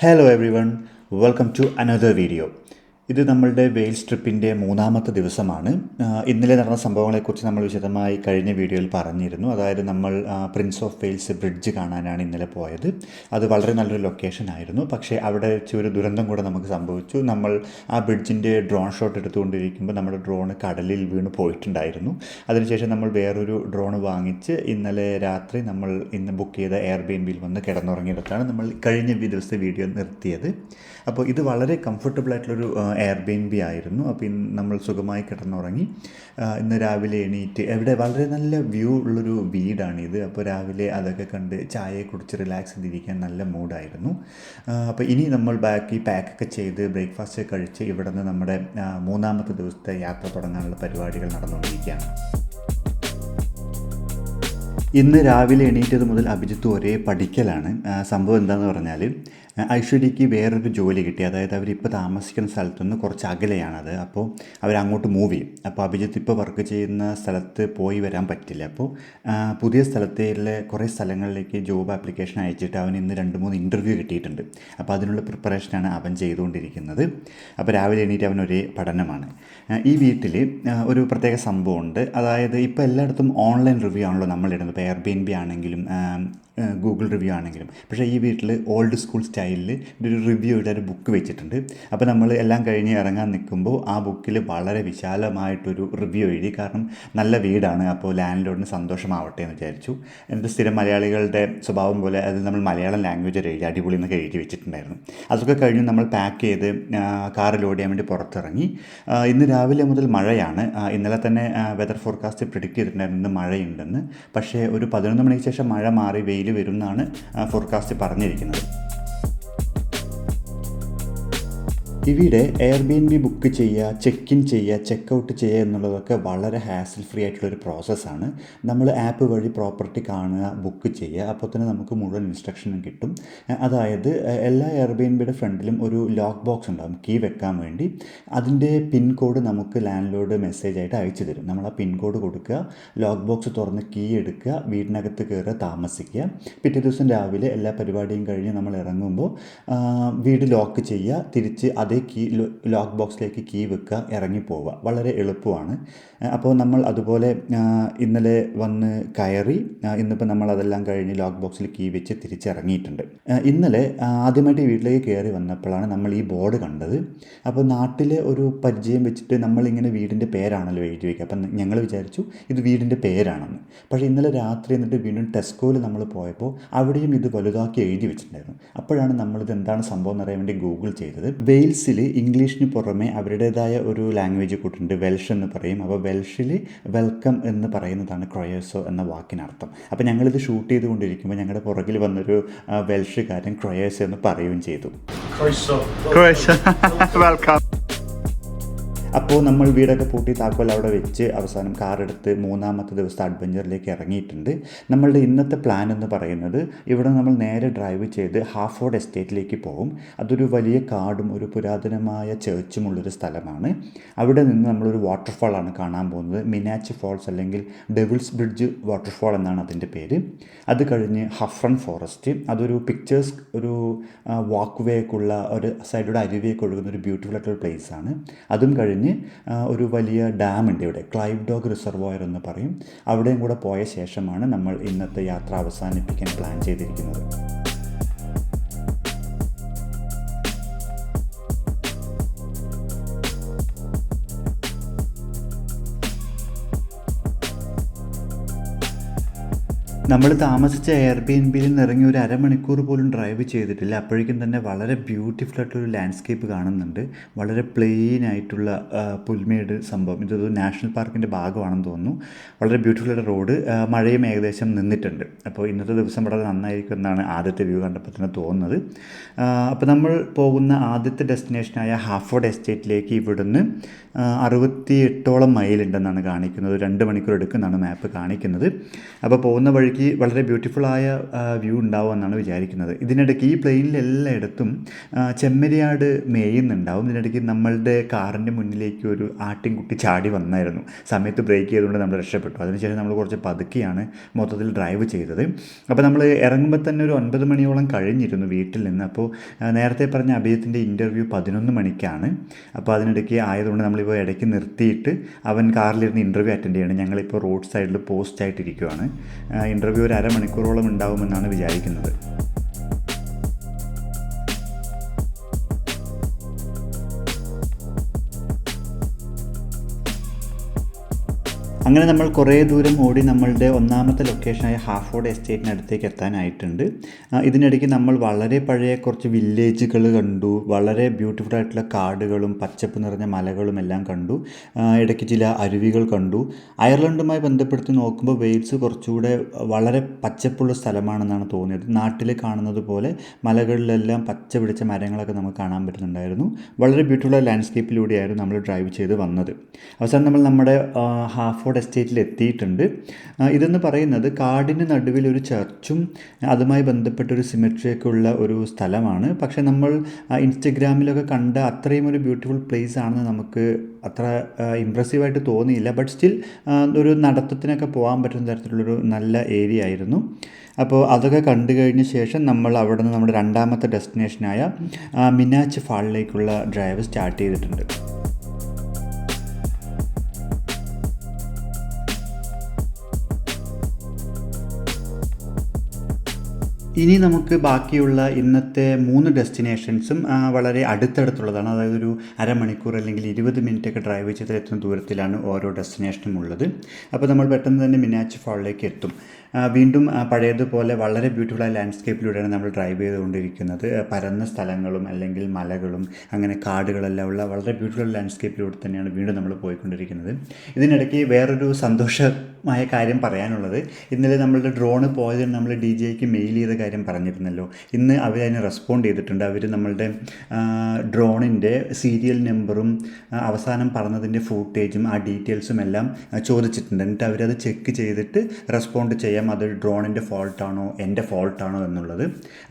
Hello everyone, welcome to another video. ഇത് നമ്മളുടെ Wales ട്രിപ്പിൻ്റെ മൂന്നാമത്തെ ദിവസമാണ്. ഇന്നലെ നടന്ന സംഭവങ്ങളെക്കുറിച്ച് നമ്മൾ വിശദമായി കഴിഞ്ഞ വീഡിയോയിൽ പറഞ്ഞിരുന്നു. അതായത് നമ്മൾ പ്രിൻസ് ഓഫ് വെയിൽസ് ബ്രിഡ്ജ് കാണാനാണ് ഇന്നലെ പോയത്. അത് വളരെ നല്ലൊരു ലൊക്കേഷൻ ആയിരുന്നു. പക്ഷേ അവിടെ ഒരു ദുരന്തം കൂടെ നമുക്ക് സംഭവിച്ചു. നമ്മൾ ആ ബ്രിഡ്ജിൻ്റെ ഡ്രോൺ ഷോട്ട് എടുത്തുകൊണ്ടിരിക്കുമ്പോൾ നമ്മുടെ ഡ്രോൺ കടലിൽ വീണ് പോയിട്ടുണ്ടായിരുന്നു. അതിനുശേഷം നമ്മൾ വേറൊരു ഡ്രോൺ വാങ്ങിച്ച് ഇന്നലെ രാത്രി നമ്മൾ ഇന്ന് ബുക്ക് ചെയ്ത എയർബിഎൻബിയിൽ വന്ന് കിടന്നുറങ്ങിയിടത്താണ് നമ്മൾ കഴിഞ്ഞ ദിവസത്തെ വീഡിയോ നിർത്തിയത്. അപ്പോൾ ഇത് വളരെ കംഫർട്ടബിൾ ആയിട്ടുള്ളൊരു എയർബിഎൻബി ആയിരുന്നു. അപ്പോൾ ഇന്ന് നമ്മൾ സുഖമായി കിടന്നുറങ്ങി. ഇന്ന് രാവിലെ എണീറ്റ് എവിടെ വളരെ നല്ല വ്യൂ ഉള്ളൊരു വീടാണിത്. അപ്പോൾ രാവിലെ അതൊക്കെ കണ്ട് ചായ കുടിച്ച് റിലാക്സ് ചെയ്തിരിക്കാൻ നല്ല മൂഡായിരുന്നു. അപ്പോൾ ഇനി നമ്മൾ പാക്കൊക്കെ ചെയ്ത് ബ്രേക്ക്ഫാസ്റ്റ് കഴിച്ച് ഇവിടെ നിന്ന് നമ്മുടെ മൂന്നാമത്തെ ദിവസത്തെ യാത്ര തുടങ്ങാനുള്ള പരിപാടികൾ നടന്നുകൊണ്ടിരിക്കുകയാണ്. ഇന്ന് രാവിലെ എണീറ്റത് മുതൽ അഭിജിത്ത് ഒരേ പഠിക്കലാണ്. സംഭവം എന്താണെന്ന് പറഞ്ഞാൽ ഐശ്വര്യയ്ക്ക് വേറൊരു ജോലി കിട്ടി. അതായത് അവരിപ്പോൾ താമസിക്കുന്ന സ്ഥലത്തു നിന്ന് കുറച്ച് അകലെയാണത്. അപ്പോൾ അവരങ്ങോട്ട് മൂവ് ചെയ്യും. അപ്പോൾ അഭിജിത്ത് ഇപ്പോൾ വർക്ക് ചെയ്യുന്ന സ്ഥലത്ത് പോയി വരാൻ പറ്റില്ല. അപ്പോൾ പുതിയ സ്ഥലത്തിലെ കുറേ സ്ഥലങ്ങളിലേക്ക് ജോബ് ആപ്ലിക്കേഷൻ അയച്ചിട്ട് അവൻ ഇന്ന് 2-3 ഇൻ്റർവ്യൂ കിട്ടിയിട്ടുണ്ട്. അപ്പോൾ അതിനുള്ള പ്രിപ്പറേഷനാണ് അവൻ ചെയ്തുകൊണ്ടിരിക്കുന്നത്. അപ്പോൾ രാവിലെ എണീറ്റ് അവൻ ഒരേ പഠനമാണ്. ഈ വീട്ടിൽ ഒരു പ്രത്യേക സംഭവമുണ്ട്. അതായത് ഇപ്പോൾ എല്ലായിടത്തും ഓൺലൈൻ റിവ്യൂ ആണല്ലോ നമ്മളിടുന്നത്. ഇപ്പോൾ എയർബിഎൻബി ആണെങ്കിലും ഗൂഗിൾ റിവ്യൂ ആണെങ്കിലും. പക്ഷേ ഈ വീട്ടിൽ ഓൾഡ് സ്കൂൾ സ്റ്റൈലിൽ ഒരു റിവ്യൂയുടെ ഒരു ബുക്ക് വെച്ചിട്ടുണ്ട്. അപ്പോൾ നമ്മൾ എല്ലാം കഴിഞ്ഞ് ഇറങ്ങാൻ നിൽക്കുമ്പോൾ ആ ബുക്കിൽ വളരെ വിശാലമായിട്ടൊരു റിവ്യൂ എഴുതി. കാരണം നല്ല വീടാണ്, അപ്പോൾ ലാൻഡ് ലോഡിന് സന്തോഷമാവട്ടെ എന്ന് വിചാരിച്ചു. എന്നിട്ട് സ്ഥിരം മലയാളികളുടെ സ്വഭാവം പോലെ അത് നമ്മൾ മലയാളം ലാംഗ്വേജ് എഴുതി അടിപൊളി എന്നൊക്കെ എഴുതി വെച്ചിട്ടുണ്ടായിരുന്നു. അതൊക്കെ കഴിഞ്ഞ് നമ്മൾ പാക്ക് ചെയ്ത് കാറ് ലോഡ് ചെയ്യാൻ വേണ്ടി പുറത്തിറങ്ങി. ഇന്ന് രാവിലെ മുതൽ മഴയാണ്. ഇന്നലെ തന്നെ വെതർ ഫോർകാസ്റ്റ് പ്രിഡിക്റ്റ് ചെയ്തിട്ടുണ്ടായിരുന്നു ഇന്ന് മഴയുണ്ടെന്ന്. പക്ഷേ ഒരു 11 മണിക്ക് ശേഷം മഴ മാറി വെയിൽ വരുമെന്നാണ് ഫോർകാസ്റ്റ് പറഞ്ഞിരിക്കുന്നത്. ഇവിടെ എയർബിഎൻബി ബുക്ക് ചെയ്യുക, ചെക്ക് ഇൻ ചെയ്യുക, ചെക്ക് ഔട്ട് ചെയ്യുക എന്നുള്ളതൊക്കെ വളരെ ഹാസിൽ ഫ്രീ ആയിട്ടുള്ളൊരു പ്രോസസ്സാണ്. നമ്മൾ ആപ്പ് വഴി പ്രോപ്പർട്ടി കാണുക, ബുക്ക് ചെയ്യുക, അപ്പോൾ തന്നെ നമുക്ക് മുഴുവൻ ഇൻസ്ട്രക്ഷനും കിട്ടും. അതായത് എല്ലാ എയർബിഎൻബിയുടെ ഫ്രണ്ടിലും ഒരു ലോക്ക് ബോക്സ് ഉണ്ടാകും കീ വെക്കാൻ വേണ്ടി. അതിൻ്റെ പിൻ കോഡ് നമുക്ക് ലാൻഡ് ലോഡ് മെസ്സേജായിട്ട് അയച്ചു തരും. നമ്മൾ ആ പിൻ കോഡ് കൊടുക്കുക, ലോക്ക് ബോക്സ് തുറന്ന് കീ എടുക്കുക, വീടിനകത്ത് കയറുക, താമസിക്കുക. പിറ്റേ ദിവസം രാവിലെ എല്ലാ പരിപാടിയും കഴിഞ്ഞ് നമ്മൾ ഇറങ്ങുമ്പോൾ വീട് ലോക്ക് ചെയ്യുക, തിരിച്ച് അതേ ലോക്ക് ബോക്സിലേക്ക് കീ വെക്കുക, ഇറങ്ങിപ്പോവുക. വളരെ എളുപ്പമാണ്. അപ്പോൾ നമ്മൾ അതുപോലെ ഇന്നലെ വന്ന് കയറി. ഇന്നിപ്പോൾ നമ്മൾ അതെല്ലാം കഴിഞ്ഞ് ലോക്ക് ബോക്സിൽ കീ വെച്ച് തിരിച്ചിറങ്ങിയിട്ടുണ്ട്. ഇന്നലെ ആദ്യമായിട്ട് വീട്ടിലേക്ക് കയറി വന്നപ്പോഴാണ് നമ്മൾ ഈ ബോർഡ് കണ്ടത്. അപ്പോൾ നാട്ടിലെ ഒരു പരിചയം വെച്ചിട്ട് നമ്മളിങ്ങനെ വീടിൻ്റെ പേരാണല്ലോ എഴുതി വയ്ക്കുക. അപ്പം ഞങ്ങൾ വിചാരിച്ചു ഇത് വീടിൻ്റെ പേരാണെന്ന്. പക്ഷേ ഇന്നലെ രാത്രി എന്നിട്ട് വീണ്ടും ടെസ്കോയിൽ നമ്മൾ പോയപ്പോൾ അവിടെയും ഇത് വലുതാക്കി എഴുതി വെച്ചിട്ടുണ്ടായിരുന്നു. അപ്പോഴാണ് നമ്മളിത് എന്താണ് സംഭവം എന്നറിയാൻ വേണ്ടി ഗൂഗിൾ ചെയ്തത്. വെയിൽസിൽ ഇംഗ്ലീഷിന് പുറമെ അവരുടേതായ ഒരു ലാംഗ്വേജ് കൂട്ടുണ്ട്, വെൽഷ് എന്ന് പറയും. അപ്പോൾ വെൽഷിൽ വെൽക്കം എന്ന് പറയുന്നതാണ് ക്രൊയേഴ്സോ എന്ന വാക്കിനർത്ഥം. അപ്പോൾ ഞങ്ങളിത് ഷൂട്ട് ചെയ്തുകൊണ്ടിരിക്കുമ്പോൾ ഞങ്ങളുടെ പുറകിൽ വന്നൊരു വെൽഷുകാരൻ ക്രൊയേഴ്സോ എന്ന് പറയുകയും ചെയ്തു. വെൽക്കം. അപ്പോൾ നമ്മൾ വീടൊക്കെ പൂട്ടി താക്കോൽ അവിടെ വെച്ച് അവസാനം കാറെടുത്ത് മൂന്നാമത്തെ ദിവസത്തെ അഡ്വഞ്ചറിലേക്ക് ഇറങ്ങിയിട്ടുണ്ട്. നമ്മളുടെ ഇന്നത്തെ പ്ലാൻ എന്ന് പറയുന്നത് ഇവിടെ നമ്മൾ നേരെ ഡ്രൈവ് ചെയ്ത് ഹാഫോർഡ് എസ്റ്റേറ്റിലേക്ക് പോകും. അതൊരു വലിയ കാടും ഒരു പുരാതനമായ ചേർച്ചുമുള്ളൊരു സ്ഥലമാണ്. അവിടെ നിന്ന് നമ്മളൊരു വാട്ടർഫാളാണ് കാണാൻ പോകുന്നത്. മിനാച്ച് ഫോൾസ് അല്ലെങ്കിൽ ഡെവിൾസ് ബ്രിഡ്ജ് വാട്ടർഫാൾ എന്നാണ് അതിൻ്റെ പേര്. അത് കഴിഞ്ഞ് ഹഫ്രൺ ഫോറസ്റ്റ്, അതൊരു പിക്ചേഴ്സ് ഒരു വാക്ക് വേക്കുള്ള ഒരു സൈഡിലൂടെ അരുവിയൊക്കെ ഒഴുകുന്ന ഒരു ബ്യൂട്ടിഫുൾ ആയിട്ടൊരു പ്ലേസാണ്. അതും കഴിഞ്ഞ് ഒരു വലിയ ഡാമുണ്ട് ഇവിടെ, ക്ലൈവ് ഡോഗ് റിസർവോയർ എന്ന് പറയും. അവിടെയും കൂടെ പോയ ശേഷമാണ് നമ്മൾ ഇന്നത്തെ യാത്ര അവസാനിപ്പിക്കാൻ പ്ലാൻ ചെയ്തിരിക്കുന്നത്. നമ്മൾ താമസിച്ച എയർബിഎൻബിയിൽ നിന്ന് ഇറങ്ങി ഒരു അരമണിക്കൂർ പോലും ഡ്രൈവ് ചെയ്തിട്ടില്ല. അപ്പോഴേക്കും തന്നെ വളരെ ബ്യൂട്ടിഫുൾ ആയിട്ടൊരു ലാൻഡ്സ്കേപ്പ് കാണുന്നുണ്ട്. വളരെ പ്ലെയിൻ ആയിട്ടുള്ള പുൽമേട് സംഭവം. ഇതൊരു നാഷണൽ പാർക്കിൻ്റെ ഭാഗമാണെന്ന് തോന്നുന്നു. വളരെ ബ്യൂട്ടിഫുൾ ആയിട്ട് റോഡ്. മഴയും ഏകദേശം നിന്നിട്ടുണ്ട്. അപ്പോൾ ഇന്നത്തെ ദിവസം വളരെ നന്നായിരിക്കും എന്നാണ് ആദ്യത്തെ വ്യൂ കണ്ടപ്പോൾ തന്നെ തോന്നുന്നത്. അപ്പോൾ നമ്മൾ പോകുന്ന ആദ്യത്തെ ഡെസ്റ്റിനേഷനായ ഹാഫോർഡ് എസ്റ്റേറ്റിലേക്ക് ഇവിടുന്ന് 68ഓളം മൈലുണ്ടെന്നാണ് കാണിക്കുന്നത്. 2 മണിക്കൂർ എടുക്കുമെന്നാണ് മാപ്പ് കാണിക്കുന്നത്. അപ്പോൾ പോകുന്ന വഴിക്ക് അവിടേക്ക് വളരെ ബ്യൂട്ടിഫുള്ളായ വ്യൂ ഉണ്ടാവുമെന്നാണ് വിചാരിക്കുന്നത്. ഇതിനിടയ്ക്ക് ഈ പ്ലെയിനിൽ എല്ലായിടത്തും ചെമ്മരിയാട് മേയുന്നുണ്ടാവും. ഇതിനിടയ്ക്ക് നമ്മളുടെ കാറിൻ്റെ മുന്നിലേക്ക് ഒരു ആട്ടിൻകുട്ടി ചാടി വന്നായിരുന്നു. സമയത്ത് ബ്രേക്ക് ചെയ്തുകൊണ്ട് നമ്മൾ രക്ഷപ്പെട്ടു. അതിനുശേഷം നമ്മൾ കുറച്ച് പതുക്കെയാണ് മൊത്തത്തിൽ ഡ്രൈവ് ചെയ്തത്. അപ്പോൾ നമ്മൾ ഇറങ്ങുമ്പോൾ തന്നെ ഒരു 9 മണിയോളം കഴിഞ്ഞിരുന്നു വീട്ടിൽ നിന്ന്. അപ്പോൾ നേരത്തെ പറഞ്ഞ അഭിജിത്തിൻ്റെ ഇൻ്റർവ്യൂ 11 മണിക്കാണ്. അപ്പോൾ അതിനിടയ്ക്ക് ആയതുകൊണ്ട് നമ്മളിപ്പോൾ ഇടയ്ക്ക് നിർത്തിയിട്ട് അവൻ കാറിലിരുന്ന് ഇൻ്റർവ്യൂ അറ്റൻഡ് ചെയ്യണം. ഞങ്ങളിപ്പോൾ റോഡ് സൈഡിൽ പോസ്റ്റ് ആയിട്ടിരിക്കുകയാണ്. ഇൻ്റർവ്യൂ ഒരു അരമണിക്കൂറോളം ഉണ്ടാവുമെന്നാണ് വിചാരിക്കുന്നത്. അങ്ങനെ നമ്മൾ കുറേ ദൂരം ഓടി നമ്മളുടെ ഒന്നാമത്തെ ലൊക്കേഷനായ ഹാഫോർഡ് എസ്റ്റേറ്റിനടുത്തേക്ക് എത്താനായിട്ടുണ്ട്. ഇതിനിടയ്ക്ക് നമ്മൾ വളരെ പഴയ കുറച്ച് വില്ലേജുകൾ കണ്ടു. വളരെ ബ്യൂട്ടിഫുൾ ആയിട്ടുള്ള കാടുകളും പച്ചപ്പ് നിറഞ്ഞ മലകളും എല്ലാം കണ്ടു. ഇടയ്ക്ക് ചില അരുവികൾ കണ്ടു. അയർലൻഡുമായി ബന്ധപ്പെടുത്തി നോക്കുമ്പോൾ വെയിൽസ് കുറച്ചുകൂടെ വളരെ പച്ചപ്പുള്ള സ്ഥലമാണെന്നാണ് തോന്നിയത്. നാട്ടിൽ കാണുന്നത് പോലെ മലകളിലെല്ലാം പച്ച പിടിച്ച മരങ്ങളൊക്കെ നമുക്ക് കാണാൻ പറ്റുന്നുണ്ടായിരുന്നു. വളരെ ബ്യൂട്ടിഫുൾ ലാൻഡ്സ്കേപ്പിലൂടെയായിരുന്നു നമ്മൾ ഡ്രൈവ് ചെയ്ത് വന്നത്. അവസാനം നമ്മൾ നമ്മുടെ ഹാഫോർഡ് എസ്റ്റേറ്റിൽ എത്തിയിട്ടുണ്ട്. ഇതെന്ന് പറയുന്നത് കാടിന് നടുവിൽ ഒരു ചർച്ചും അതുമായി ബന്ധപ്പെട്ടൊരു സിമെട്രിയൊക്കെ ഉള്ള ഒരു സ്ഥലമാണ്. പക്ഷേ നമ്മൾ ഇൻസ്റ്റഗ്രാമിലൊക്കെ കണ്ട അത്രയും ഒരു ബ്യൂട്ടിഫുൾ പ്ലേസ് ആണെന്ന് നമുക്ക് അത്ര ഇമ്പ്രസീവായിട്ട് തോന്നിയില്ല. ബട്ട് സ്റ്റിൽ ഒരു നടത്തത്തിനൊക്കെ പോകാൻ പറ്റുന്ന തരത്തിലുള്ളൊരു നല്ല ഏരിയ ആയിരുന്നു. അപ്പോൾ അതൊക്കെ കണ്ടു കഴിഞ്ഞ ശേഷം നമ്മൾ അവിടെ നിന്ന് നമ്മുടെ രണ്ടാമത്തെ ഡെസ്റ്റിനേഷനായ മിനാച്ച് ഫാളിലേക്കുള്ള ഡ്രൈവ് സ്റ്റാർട്ട് ചെയ്തിട്ടുണ്ട്. ഇനി നമുക്ക് ബാക്കിയുള്ള ഇന്നത്തെ 3 ഡെസ്റ്റിനേഷൻസും വളരെ അടുത്തടുത്തുള്ളതാണ്. അതായത് ഒരു അരമണിക്കൂർ അല്ലെങ്കിൽ 20 മിനിറ്റൊക്കെ ഡ്രൈവ് ചെയ്തെത്തുന്ന ദൂരത്തിലാണ് ഓരോ ഡെസ്റ്റിനേഷനും ഉള്ളത്. അപ്പോൾ നമ്മൾ പെട്ടെന്ന് തന്നെ മിനാച്ച് ഫാളിലേക്ക് എത്തും. വീണ്ടും പഴയതുപോലെ വളരെ ബ്യൂട്ടിഫുള്ളായ ലാൻഡ്സ്കേപ്പിലൂടെയാണ് നമ്മൾ ഡ്രൈവ് ചെയ്തുകൊണ്ടിരിക്കുന്നത്. പരന്ന സ്ഥലങ്ങളും അല്ലെങ്കിൽ മലകളും അങ്ങനെ കാടുകളെല്ലാം ഉള്ള വളരെ ബ്യൂട്ടിഫുൾ ലാൻഡ്സ്കേപ്പിലൂടെ തന്നെയാണ് വീണ്ടും നമ്മൾ പോയിക്കൊണ്ടിരിക്കുന്നത്. ഇതിനിടയ്ക്ക് വേറൊരു സന്തോഷമായ കാര്യം പറയാനുള്ളത്, ഇന്നലെ നമ്മളുടെ ഡ്രോണ് പോയതിന് നമ്മൾ DJക്ക് മെയിൽ ചെയ്ത കാര്യം പറഞ്ഞിരുന്നല്ലോ. ഇന്ന് അവരതിന് റെസ്പോണ്ട് ചെയ്തിട്ടുണ്ട്. അവർ നമ്മളുടെ ഡ്രോണിൻ്റെ സീരിയൽ നമ്പറും അവസാനം പറഞ്ഞതിൻ്റെ ഫൂട്ടേജും ആ ഡീറ്റെയിൽസും എല്ലാം ചോദിച്ചിട്ടുണ്ട്. എന്നിട്ട് അവരത് ചെക്ക് ചെയ്തിട്ട് റെസ്പോണ്ട് ചെയ്യാം അത് ഡ്രോണിൻ്റെ ഫോൾട്ടാണോ എൻ്റെ ഫോൾട്ടാണോ എന്നുള്ളത്.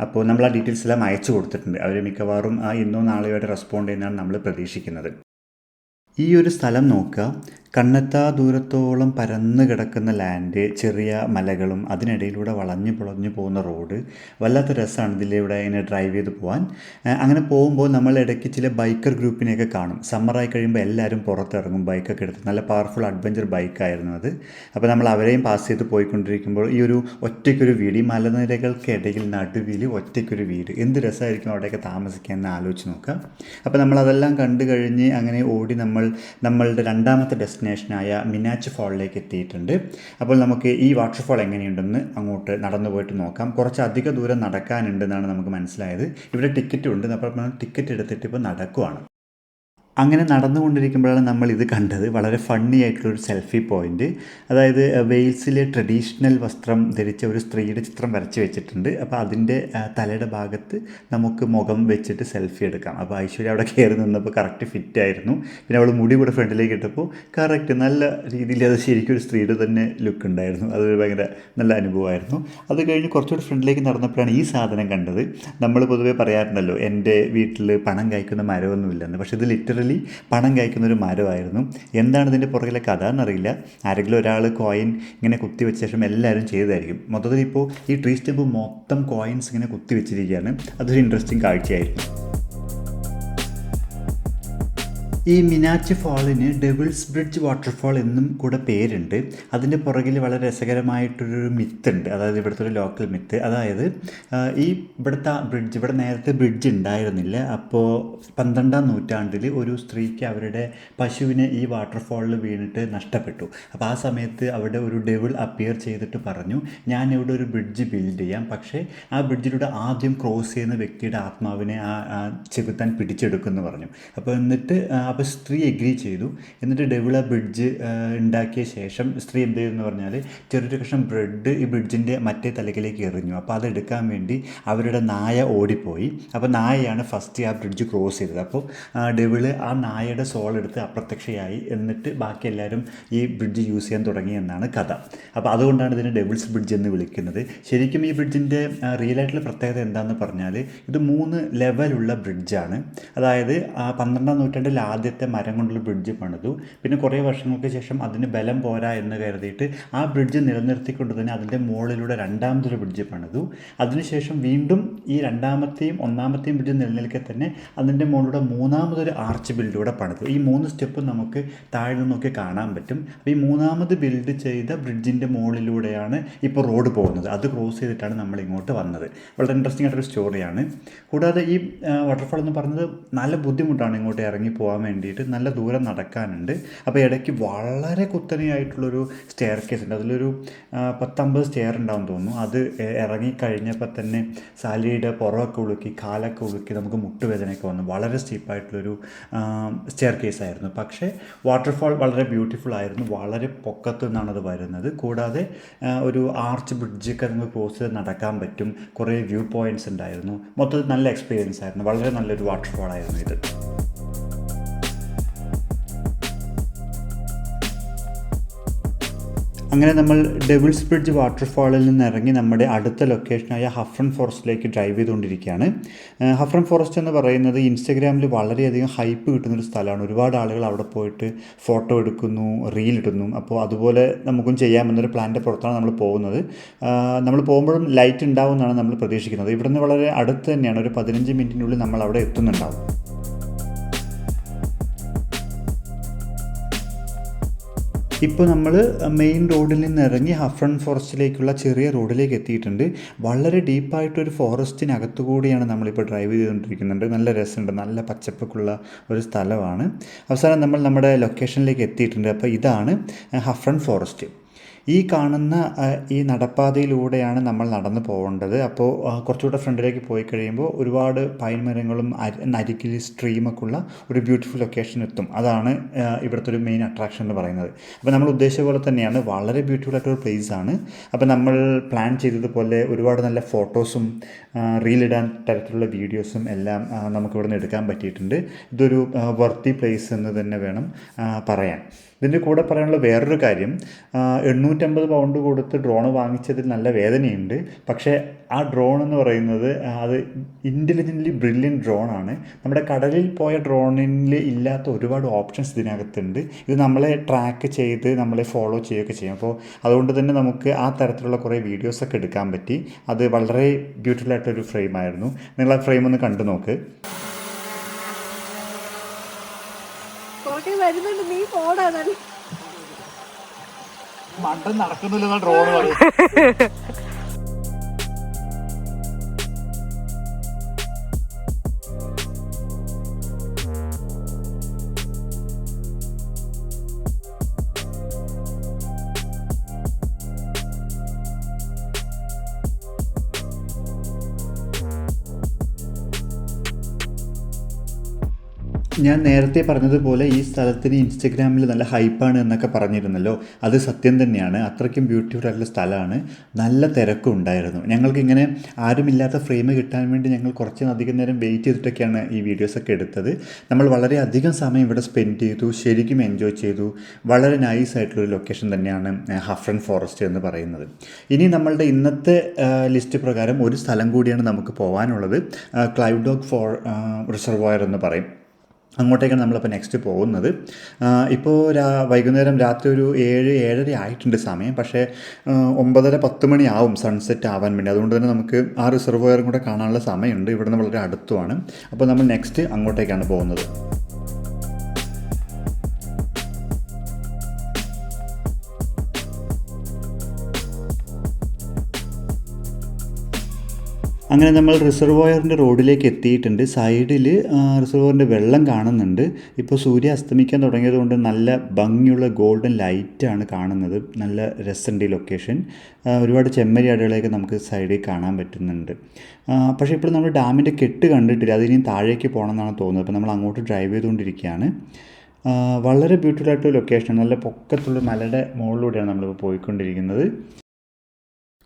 അപ്പോൾ നമ്മൾ ആ ഡീറ്റെയിൽസ് എല്ലാം അയച്ചു കൊടുത്തിട്ടുണ്ട്. അവർ മിക്കവാറും ഇന്നോ നാളെയോടെ റെസ്പോണ്ട് ചെയ്യുന്നതാണ് നമ്മൾ പ്രതീക്ഷിക്കുന്നത്. ഈ ഒരു സ്ഥലം നോക്കുക. കണ്ണെത്താ ദൂരത്തോളം പരന്ന് കിടക്കുന്ന ലാൻഡ്, ചെറിയ മലകളും അതിനിടയിലൂടെ വളഞ്ഞു പൊളഞ്ഞു പോകുന്ന റോഡ്. വല്ലാത്ത രസമാണ് ഇതിലൂടെ ഇങ്ങനെ ഡ്രൈവ് ചെയ്ത് പോകാൻ. അങ്ങനെ പോകുമ്പോൾ നമ്മൾ ഇടയ്ക്ക് ചില ബൈക്കർ ഗ്രൂപ്പിനെയൊക്കെ കാണും. സമ്മറായി കഴിയുമ്പോൾ എല്ലാവരും പുറത്തിറങ്ങും ബൈക്കൊക്കെ എടുത്ത്. നല്ല പവർഫുൾ അഡ്വഞ്ചർ ബൈക്കായിരുന്നു അത്. അപ്പോൾ നമ്മൾ അവരെയും പാസ് ചെയ്ത് പോയിക്കൊണ്ടിരിക്കുമ്പോൾ ഈ ഒരു ഒറ്റയ്ക്കൊരു വീട്, ഈ മലനിരകൾക്കിടയിൽ നടുവിൽ ഒറ്റയ്ക്കൊരു വീട്, എന്ത് രസമായിരിക്കും അവിടെയൊക്കെ താമസിക്കാൻ എന്ന് ആലോചിച്ച് നോക്കാം. അപ്പോൾ നമ്മളതെല്ലാം കണ്ടു കഴിഞ്ഞ് അങ്ങനെ ഓടി നമ്മളുടെ രണ്ടാമത്തെ ഡെസ്റ്റിനേഷനായ മിനാച്ച് ഫാളിലേക്ക് എത്തിയിട്ടുണ്ട്. അപ്പോൾ നമുക്ക് ഈ വാട്ടർഫാൾ എങ്ങനെയുണ്ടെന്ന് അങ്ങോട്ട് നടന്നു പോയിട്ട് നോക്കാം. കുറച്ച് അധിക ദൂരം നടക്കാനുണ്ടെന്നാണ് നമുക്ക് മനസ്സിലായത്. ഇവിടെ ടിക്കറ്റും ഉണ്ട്. അപ്പോൾ നമ്മൾ ടിക്കറ്റ് എടുത്തിട്ട് ഇപ്പോൾ നടക്കുവാണ്. അങ്ങനെ നടന്നുകൊണ്ടിരിക്കുമ്പോഴാണ് നമ്മൾ ഇത് കണ്ടത്. വളരെ ഫണ്ണി ആയിട്ടുള്ളൊരു സെൽഫി പോയിൻ്റ്. അതായത് വെയിൽസിലെ ട്രഡീഷണൽ വസ്ത്രം ധരിച്ച ഒരു സ്ത്രീയുടെ ചിത്രം വരച്ച് വെച്ചിട്ടുണ്ട്. അപ്പോൾ അതിൻ്റെ തലയുടെ ഭാഗത്ത് നമുക്ക് മുഖം വെച്ചിട്ട് സെൽഫി എടുക്കാം. അപ്പോൾ ഐശ്വര്യ അവിടെ കയറി നിന്നപ്പോൾ കറക്റ്റ് ഫിറ്റായിരുന്നു. പിന്നെ അവൾ മുടി കൂടെ ഫ്രണ്ടിലേക്ക് ഇട്ടപ്പോൾ കറക്റ്റ് നല്ല രീതിയിൽ അത് ശരിക്കും ഒരു സ്ത്രീയുടെ തന്നെ ലുക്ക് ഉണ്ടായിരുന്നു. അതൊരു ഭയങ്കര നല്ല അനുഭവമായിരുന്നു. അത് കഴിഞ്ഞ് കുറച്ചുകൂടി ഫ്രണ്ടിലേക്ക് നടന്നപ്പോഴാണ് ഈ സാധനം കണ്ടത്. നമ്മൾ പൊതുവേ പറയാറുണ്ടല്ലോ എൻ്റെ വീട്ടിൽ പണം കായ്ക്കുന്ന മരമൊന്നുമില്ലെന്ന്. പക്ഷേ ഇത് ലിറ്ററലി പണം കായ്ക്കുന്നൊരു മരമായിരുന്നു. എന്താണ് ഇതിൻ്റെ പുറകിലെ കഥ എന്നറിയില്ല. ആരെങ്കിലും ഒരാൾ കോയിൻ ഇങ്ങനെ കുത്തി വെച്ച ശേഷം എല്ലാവരും ചെയ്തതായിരിക്കും. മൊത്തത്തിൽ ഇപ്പോൾ ഈ ട്രീ സ്റ്റെമ്പ് മൊത്തം കോയിൻസ് ഇങ്ങനെ കുത്തി വെച്ചിരിക്കുകയാണ്. അതൊരു ഇൻട്രസ്റ്റിംഗ് കാഴ്ചയായിരുന്നു. ഈ മിനാച്ച് ഫാളിന് ഡെവിൾസ് ബ്രിഡ്ജ് വാട്ടർഫാൾ എന്നും കൂടെ പേരുണ്ട്. അതിൻ്റെ പുറകിൽ വളരെ രസകരമായിട്ടൊരു മിത്തുണ്ട്. അതായത് ഇവിടുത്തെ ഒരു ലോക്കൽ മിത്ത്. അതായത് ഈ ഇവിടുത്തെ ബ്രിഡ്ജ്, ഇവിടെ നേരത്തെ ബ്രിഡ്ജ് ഉണ്ടായിരുന്നില്ല. അപ്പോൾ 12-ാം നൂറ്റാണ്ടിൽ ഒരു സ്ത്രീക്ക് അവരുടെ പശുവിനെ ഈ വാട്ടർഫാളിൽ വീണിട്ട് നഷ്ടപ്പെട്ടു. അപ്പോൾ ആ സമയത്ത് അവിടെ ഒരു ഡെവിൾ അപ്പിയർ ചെയ്തിട്ട് പറഞ്ഞു, ഞാൻ ഇവിടെ ഒരു ബ്രിഡ്ജ് ബിൽഡ് ചെയ്യാം, പക്ഷേ ആ ബ്രിഡ്ജിലൂടെ ആദ്യം ക്രോസ് ചെയ്യുന്ന വ്യക്തിയുടെ ആത്മാവിനെ ആ ചെകുത്താൻ പിടിച്ചെടുക്കുമെന്ന് പറഞ്ഞു. അപ്പോൾ എന്നിട്ട് ആ അപ്പോൾ സ്ത്രീ എഗ്രി ചെയ്തു. എന്നിട്ട് ഡെവിൾ ആ ബ്രിഡ്ജ് ഉണ്ടാക്കിയ ശേഷം സ്ത്രീ എന്ത് ചെയ്തെന്ന് പറഞ്ഞാൽ ചെറിയൊരു കഷ്ണം ബ്രെഡ് ഈ ബ്രിഡ്ജിൻ്റെ മറ്റേ തലകിലേക്ക് എറിഞ്ഞു. അപ്പോൾ അതെടുക്കാൻ വേണ്ടി അവരുടെ നായ ഓടിപ്പോയി. അപ്പോൾ നായയാണ് ഫസ്റ്റ് ആ ബ്രിഡ്ജ് ക്രോസ് ചെയ്തത്. അപ്പോൾ ഡെവിള് ആ നായയുടെ സോൾ എടുത്ത് അപ്രത്യക്ഷയായി. എന്നിട്ട് ബാക്കി എല്ലാവരും ഈ ബ്രിഡ്ജ് യൂസ് ചെയ്യാൻ തുടങ്ങി എന്നാണ് കഥ. അപ്പോൾ അതുകൊണ്ടാണ് ഇതിനെ ഡെവിൾസ് ബ്രിഡ്ജ് എന്ന് വിളിക്കുന്നത്. ശരിക്കും ഈ ബ്രിഡ്ജിൻ്റെ റിയൽ ആയിട്ടുള്ള പ്രത്യേകത എന്താണെന്ന് പറഞ്ഞാൽ ഇത് 3 ലെവലുള്ള ബ്രിഡ്ജാണ്. അതായത് 12ാം നൂറ്റാണ്ടിൽ ആദ്യത്തെ മരം കൊണ്ടുള്ള ബ്രിഡ്ജ് പണിതു. പിന്നെ കുറേ വർഷങ്ങൾക്ക് ശേഷം അതിന് ബലം പോരാ എന്ന് കരുതിയിട്ട് ആ ബ്രിഡ്ജ് നിലനിർത്തിക്കൊണ്ട് തന്നെ അതിൻ്റെ മുകളിലൂടെ രണ്ടാമതൊരു ബ്രിഡ്ജ് പണിതു. അതിനുശേഷം വീണ്ടും ഈ രണ്ടാമത്തെയും ഒന്നാമത്തെയും ബ്രിഡ്ജ് നിലനിൽക്കെ തന്നെ അതിൻ്റെ മുകളിലൂടെ മൂന്നാമതൊരു ആർച്ച് ബിൽഡൂടെ പണിതു. ഈ 3 സ്റ്റെപ്പ് നമുക്ക് താഴെ നിന്നൊക്കെ കാണാൻ പറ്റും. അപ്പോൾ ഈ മൂന്നാമത് ബിൽഡ് ചെയ്ത ബ്രിഡ്ജിൻ്റെ മുകളിലൂടെയാണ് ഇപ്പോൾ റോഡ് പോകുന്നത്. അത് ക്രോസ് ചെയ്തിട്ടാണ് നമ്മൾ ഇങ്ങോട്ട് വന്നത്. വളരെ ഇൻട്രസ്റ്റിംഗ് ആയിട്ടൊരു സ്റ്റോറിയാണ്. കൂടാതെ ഈ വാട്ടർഫാൾ എന്ന് പറഞ്ഞത് നല്ല ബുദ്ധിമുട്ടാണ് ഇങ്ങോട്ട് ഇറങ്ങി പോകാൻ വേണ്ടിയിട്ട്. നല്ല ദൂരം നടക്കാനുണ്ട്. അപ്പോൾ ഇടയ്ക്ക് വളരെ കുത്തനെയായിട്ടുള്ളൊരു സ്റ്റെയർ കേസ് ഉണ്ട്. അതിലൊരു 10-50 സ്റ്റെയർ ഉണ്ടാവും തോന്നുന്നു. അത് ഇറങ്ങിക്കഴിഞ്ഞപ്പോൾ തന്നെ സാലിയുടെ പുറമൊക്കെ ഉളുക്കി കാലൊക്കെ ഉളുക്കി നമുക്ക് മുട്ടുവേദനയൊക്കെ വന്നു. വളരെ സ്റ്റീപ്പായിട്ടുള്ളൊരു സ്റ്റെയർ കേസായിരുന്നു. പക്ഷേ വാട്ടർഫാൾ വളരെ ബ്യൂട്ടിഫുൾ ആയിരുന്നു. വളരെ പൊക്കത്ത് നിന്നാണ് അത് വരുന്നത്. കൂടാതെ ഒരു ആർച്ച് ബ്രിഡ്ജൊക്കെ നമുക്ക് ക്രോസ് ചെയ്ത് നടക്കാൻ പറ്റും. കുറേ വ്യൂ പോയിൻറ്റ്സ് ഉണ്ടായിരുന്നു. മൊത്തത്തിൽ നല്ല എക്സ്പീരിയൻസ് ആയിരുന്നു. വളരെ നല്ലൊരു വാട്ടർഫാൾ ആയിരുന്നു ഇത്. അങ്ങനെ നമ്മൾ ഡെവിൾസ് ബ്രിഡ്ജ് വാട്ടർഫാളിൽ നിന്ന് ഇറങ്ങി നമ്മുടെ അടുത്ത ലൊക്കേഷനായ ഹഫ്രൺ ഫോറസ്റ്റിലേക്ക് ഡ്രൈവ് ചെയ്തുകൊണ്ടിരിക്കുകയാണ്. ഹഫ്രൺ ഫോറസ്റ്റ് എന്ന് പറയുന്നത് ഇൻസ്റ്റഗ്രാമിൽ വളരെയധികം ഹൈപ്പ് കിട്ടുന്നൊരു സ്ഥലമാണ്. ഒരുപാട് ആളുകൾ അവിടെ പോയിട്ട് ഫോട്ടോ എടുക്കുന്നു, റീൽ ഇടുന്നു. അപ്പോൾ അതുപോലെ നമുക്കും ചെയ്യാമെന്നൊരു പ്ലാൻ്റെ പുറത്താണ് നമ്മൾ പോകുന്നത്. നമ്മൾ പോകുമ്പോഴും ലൈറ്റ് ഉണ്ടാവുമെന്നാണ് നമ്മൾ പ്രതീക്ഷിക്കുന്നത്. ഇവിടുന്ന് വളരെ അടുത്ത് തന്നെയാണ്. ഒരു 15 മിനിറ്റിനുള്ളിൽ നമ്മൾ അവിടെ എത്തുന്നുണ്ടാവും. ഇപ്പോൾ നമ്മൾ മെയിൻ റോഡിൽ നിന്ന് ഇറങ്ങി ഹഫ്രൺ ഫോറസ്റ്റിലേക്കുള്ള ചെറിയ റോഡിലേക്ക് എത്തിയിട്ടുണ്ട്. വളരെ ഡീപ്പായിട്ടൊരു ഫോറസ്റ്റിനകത്തു കൂടിയാണ് നമ്മളിപ്പോൾ ഡ്രൈവ് ചെയ്തുകൊണ്ടിരിക്കുന്നുണ്ട്. നല്ല രസമുണ്ട്. നല്ല പച്ചപ്പൊക്കെയുള്ള ഒരു സ്ഥലമാണ്. അവസാനം നമ്മൾ നമ്മുടെ ലൊക്കേഷനിലേക്ക് എത്തിയിട്ടുണ്ട്. അപ്പോൾ ഇതാണ് ഹഫ്രൺ ഫോറസ്റ്റ്. ഈ കാണുന്ന ഈ നടപ്പാതയിലൂടെയാണ് നമ്മൾ നടന്നു പോകേണ്ടത്. അപ്പോൾ കുറച്ചുകൂടെ ഫ്രണ്ടിലേക്ക് പോയി കഴിയുമ്പോൾ ഒരുപാട് പൈൻ മരങ്ങളും അരികിൽ സ്ട്രീമൊക്കെ ഉള്ള ഒരു ബ്യൂട്ടിഫുൾ ലൊക്കേഷൻ എത്തും. അതാണ് ഇവിടുത്തെ ഒരു മെയിൻ അട്രാക്ഷൻ എന്ന് പറയുന്നത്. അപ്പോൾ നമ്മൾ ഉദ്ദേശിച്ച പോലെ തന്നെയാണ്. വളരെ ബ്യൂട്ടിഫുൾ ആയിട്ടൊരു പ്ലേസ് ആണ്. അപ്പോൾ നമ്മൾ പ്ലാൻ ചെയ്തതുപോലെ ഒരുപാട് നല്ല ഫോട്ടോസും റീലിടാൻ തരത്തിലുള്ള വീഡിയോസും എല്ലാം നമുക്ക് ഇവിടെ നിന്ന് എടുക്കാൻ പറ്റിയിട്ടുണ്ട്. ഇതൊരു വർത്തി പ്ലേസ് എന്ന് തന്നെ വേണം പറയാൻ. ഇതിൻ്റെ കൂടെ പറയാനുള്ള വേറൊരു കാര്യം, 850 പൗണ്ട് കൊടുത്ത് ഡ്രോൺ വാങ്ങിച്ചതിൽ നല്ല വേദനയുണ്ട്. പക്ഷേ ആ ഡ്രോൺ എന്ന് പറയുന്നത് അത് ഇൻ്റലിജൻ്റ്ലി ബ്രില്യൻറ്റ് ഡ്രോണാണ്. നമ്മുടെ കടലിൽ പോയ ഡ്രോണിൽ ഇല്ലാത്ത ഒരുപാട് ഓപ്ഷൻസ് ഇതിനകത്തുണ്ട്. ഇത് നമ്മളെ ട്രാക്ക് ചെയ്ത് നമ്മളെ ഫോളോ ചെയ്യുകയൊക്കെ ചെയ്യും. അപ്പോൾ അതുകൊണ്ട് തന്നെ നമുക്ക് ആ തരത്തിലുള്ള കുറേ വീഡിയോസൊക്കെ എടുക്കാൻ പറ്റി. അത് വളരെ ബ്യൂട്ടിഫുൾ ആയിട്ടൊരു ഫ്രെയിമായിരുന്നു. നിങ്ങൾ ആ ഫ്രെയിം ഒന്ന് കണ്ടു നോക്ക്. വരുന്നുണ്ട്, നീ ഫോണാണല്ലോ. മണ്ടൻ നടക്കുന്നില്ലെന്ന ഡ്രോൺ പറയും. ഞാൻ നേരത്തെ പറഞ്ഞതുപോലെ ഈ സ്ഥലത്തിന് ഇൻസ്റ്റഗ്രാമിൽ നല്ല ഹൈപ്പാണ് എന്നൊക്കെ പറഞ്ഞിരുന്നല്ലോ. അത് സത്യം തന്നെയാണ്. അത്രയ്ക്കും ബ്യൂട്ടിഫുൾ ആയിട്ടുള്ള സ്ഥലമാണ്. നല്ല തിരക്കും ഉണ്ടായിരുന്നു. ഞങ്ങൾക്കിങ്ങനെ ആരുമില്ലാത്ത ഫ്രെയിം കിട്ടാൻ വേണ്ടി ഞങ്ങൾ കുറച്ചധികം നേരം വെയിറ്റ് ചെയ്തിട്ടൊക്കെയാണ് ഈ വീഡിയോസൊക്കെ എടുത്തത്. നമ്മൾ വളരെ അധികം സമയം ഇവിടെ സ്പെൻഡ് ചെയ്തു. ശരിക്കും എൻജോയ് ചെയ്തു. വളരെ നൈസായിട്ടുള്ളൊരു ലൊക്കേഷൻ തന്നെയാണ് ഹഫ്രൺ ഫോറസ്റ്റ് എന്ന് പറയുന്നത്. ഇനി നമ്മളുടെ ഇന്നത്തെ ലിസ്റ്റ് പ്രകാരം ഒരു സ്ഥലം കൂടിയാണ് നമുക്ക് പോകാനുള്ളത്. ക്ലൈവ്ഡോഗ് റിസർവോയർ എന്ന് പറയും. അങ്ങോട്ടേക്കാണ് നമ്മളിപ്പോൾ നെക്സ്റ്റ് പോകുന്നത്. ഇപ്പോൾ വൈകുന്നേരം രാത്രി ഒരു 7-7:30 ആയിട്ടുണ്ട് സമയം. പക്ഷേ 9:30-10 മണി ആവും സൺസെറ്റ് ആവാൻ വേണ്ടി. അതുകൊണ്ട് തന്നെ നമുക്ക് ആ റിസർവോയറും കൂടെ കാണാനുള്ള സമയമുണ്ട്. ഇവിടുന്ന് വളരെ അടുത്തുമാണ്. അപ്പോൾ നമ്മൾ നെക്സ്റ്റ് അങ്ങോട്ടേക്കാണ് പോകുന്നത്. അങ്ങനെ നമ്മൾ റിസർവോയറിൻ്റെ റോഡിലേക്ക് എത്തിയിട്ടുണ്ട്. സൈഡിൽ റിസർവോയറിൻ്റെ വെള്ളം കാണുന്നുണ്ട്. ഇപ്പോൾ സൂര്യ അസ്തമിക്കാൻ തുടങ്ങിയതുകൊണ്ട് നല്ല ഭംഗിയുള്ള ഗോൾഡൻ ലൈറ്റാണ് കാണുന്നത്. നല്ല രസമുണ്ട് ഈ ലൊക്കേഷൻ. ഒരുപാട് ചെമ്മരിയാടുകളെയൊക്കെ നമുക്ക് സൈഡിൽ കാണാൻ പറ്റുന്നുണ്ട്. പക്ഷേ ഇപ്പോൾ നമ്മൾ ഡാമിൻ്റെ കെട്ട് കണ്ടിട്ടില്ല. അതിനി താഴേക്ക് പോകണമെന്നാണ് തോന്നുന്നത്. അപ്പോൾ നമ്മൾ അങ്ങോട്ട് ഡ്രൈവ് ചെയ്തുകൊണ്ടിരിക്കുകയാണ്. വളരെ ബ്യൂട്ടിഫുൾ ആയിട്ടൊരു ലൊക്കേഷൻ. നല്ല പൊക്കത്തുള്ള മലയുടെ മുകളിലൂടെയാണ് നമ്മളിപ്പോൾ പോയിക്കൊണ്ടിരിക്കുന്നത്.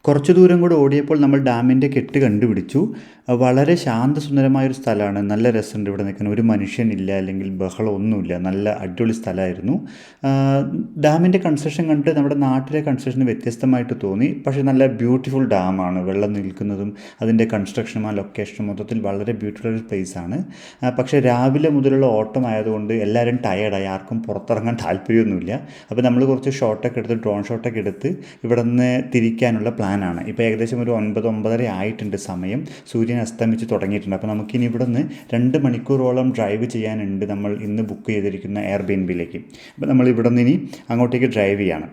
കുറച്ച് ദൂരം കൂടെ ഓടിയപ്പോൾ നമ്മൾ ഡാമിൻ്റെ കെട്ട് കണ്ടുപിടിച്ചു. വളരെ ശാന്തസുന്ദരമായൊരു സ്ഥലമാണ്. നല്ല രസമുണ്ട് ഇവിടെ നിൽക്കാൻ. ഒരു മനുഷ്യനില്ല, അല്ലെങ്കിൽ ബഹളമൊന്നുമില്ല. നല്ല അടിപൊളി സ്ഥലമായിരുന്നു. ഡാമിൻ്റെ കൺസ്ട്രക്ഷൻ കണ്ടിട്ട് നമ്മുടെ നാട്ടിലെ കൺസ്ട്രക്ഷന് വ്യത്യസ്തമായിട്ട് തോന്നി. പക്ഷേ നല്ല ബ്യൂട്ടിഫുൾ ഡാമാണ്. വെള്ളം നിൽക്കുന്നതും അതിൻ്റെ കൺസ്ട്രക്ഷനും ആ ലൊക്കേഷനും മൊത്തത്തിൽ വളരെ ബ്യൂട്ടിഫുൾ ഒരു പ്ലേസാണ്. പക്ഷേ രാവിലെ മുതലുള്ള ഓട്ടം ആയതുകൊണ്ട് എല്ലാവരും ടയേർഡായി. ആർക്കും പുറത്തിറങ്ങാൻ താല്പര്യമൊന്നുമില്ല. അപ്പോൾ നമ്മൾ കുറച്ച് ഷോട്ടൊക്കെ എടുത്ത് ഡ്രോൺ ഷോട്ടൊക്കെ എടുത്ത് ഇവിടെ നിന്ന് തിരിക്കാനുള്ള പ്ലാനാണ്. ഇപ്പോൾ ഏകദേശം ഒരു 9-9:30 ആയിട്ടുണ്ട് സമയം. സൂര്യൻ അസ്തമിച്ച് തുടങ്ങിയിട്ടുണ്ട്. അപ്പോൾ നമുക്കിനി ഇവിടെ നിന്ന് 2 മണിക്കൂറോളം ഡ്രൈവ് ചെയ്യാനുണ്ട് നമ്മൾ ഇന്ന് ബുക്ക് ചെയ്തിരിക്കുന്ന എയർബിഎൻബിയിലേക്ക്. അപ്പോൾ നമ്മൾ ഇവിടെ നിന്ന് ഇനി അങ്ങോട്ടേക്ക് ഡ്രൈവ് ചെയ്യാണ്.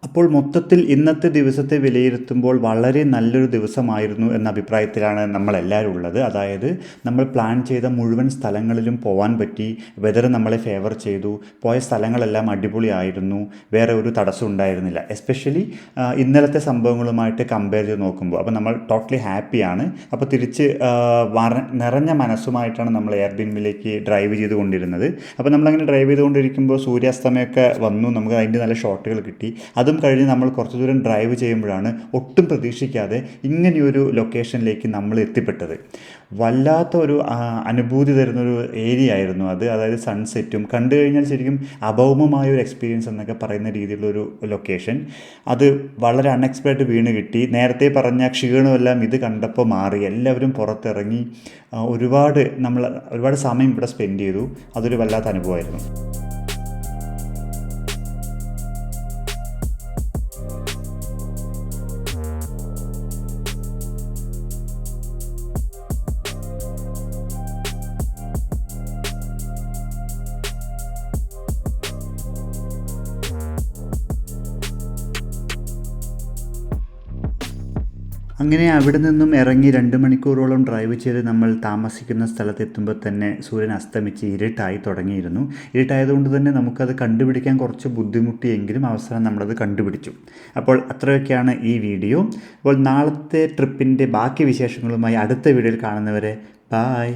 അപ്പോൾ മൊത്തത്തിൽ ഇന്നത്തെ ദിവസത്തെ വിലയിരുത്തുമ്പോൾ വളരെ നല്ലൊരു ദിവസമായിരുന്നു എന്ന അഭിപ്രായത്തിലാണ് നമ്മളെല്ലാവരും ഉള്ളത്. അതായത് നമ്മൾ പ്ലാൻ ചെയ്ത മുഴുവൻ സ്ഥലങ്ങളിലും പോകാൻ പറ്റി. വെതർ നമ്മളെ ഫേവർ ചെയ്തു. പോയ സ്ഥലങ്ങളെല്ലാം അടിപൊളിയായിരുന്നു. വേറെ ഒരു തടസ്സം ഉണ്ടായിരുന്നില്ല. എസ്പെഷ്യലി ഇന്നലത്തെ സംഭവങ്ങളുമായിട്ട് കമ്പയർ ചെയ്ത് നോക്കുമ്പോൾ അപ്പോൾ നമ്മൾ ടോട്ടലി ഹാപ്പിയാണ്. അപ്പോൾ തിരിച്ച് നിറഞ്ഞ മനസ്സുമായിട്ടാണ് നമ്മൾ എയർബിഎൻബിയിലേക്ക് ഡ്രൈവ് ചെയ്തുകൊണ്ടിരുന്നത്. അപ്പോൾ നമ്മളങ്ങനെ ഡ്രൈവ് ചെയ്തുകൊണ്ടിരിക്കുമ്പോൾ സൂര്യാസ്തമയമൊക്കെ വന്നു. നമുക്ക് അതിൻ്റെ നല്ല ഷോട്ടുകൾ കിട്ടി. അതും കഴിഞ്ഞ് നമ്മൾ കുറച്ച് ദൂരം ഡ്രൈവ് ചെയ്യുമ്പോഴാണ് ഒട്ടും പ്രതീക്ഷിക്കാതെ ഇങ്ങനെയൊരു ലൊക്കേഷനിലേക്ക് നമ്മൾ എത്തിപ്പെട്ടത്. വല്ലാത്ത ഒരു അനുഭൂതി തരുന്നൊരു ഏരിയ ആയിരുന്നു അത്. അതായത് സൺസെറ്റും കണ്ടു കഴിഞ്ഞാൽ ശരിക്കും അഭൗമമായ ഒരു എക്സ്പീരിയൻസ് എന്നൊക്കെ പറയുന്ന രീതിയിലുള്ളൊരു ലൊക്കേഷൻ. അത് വളരെ അൺഎക്സ്പെക്റ്റഡ് വീണ് കിട്ടി. നേരത്തെ പറഞ്ഞ ക്ഷീണമെല്ലാം ഇത് കണ്ടപ്പോൾ മാറി. എല്ലാവരും പുറത്തിറങ്ങി ഒരുപാട് സമയം ഇവിടെ സ്പെൻഡ് ചെയ്തു. അതൊരു വല്ലാത്ത അനുഭവമായിരുന്നു. അങ്ങനെ അവിടെ നിന്നും ഇറങ്ങി 2 മണിക്കൂറോളം ഡ്രൈവ് ചെയ്ത് നമ്മൾ താമസിക്കുന്ന സ്ഥലത്തെത്തുമ്പോൾ തന്നെ സൂര്യൻ അസ്തമിച്ച് ഇരുട്ടായി തുടങ്ങിയിരുന്നു. ഇരുട്ടായതുകൊണ്ട് തന്നെ നമുക്കത് കണ്ടുപിടിക്കാൻ കുറച്ച് ബുദ്ധിമുട്ടിയെങ്കിലും അവസാനം നമ്മളത് കണ്ടുപിടിച്ചു. അപ്പോൾ അത്രയൊക്കെയാണ് ഈ വീഡിയോ. അപ്പോൾ നാളത്തെ ട്രിപ്പിൻ്റെ ബാക്കി വിശേഷങ്ങളുമായി അടുത്ത വീഡിയോയിൽ കാണുന്നവരെ ബായ്.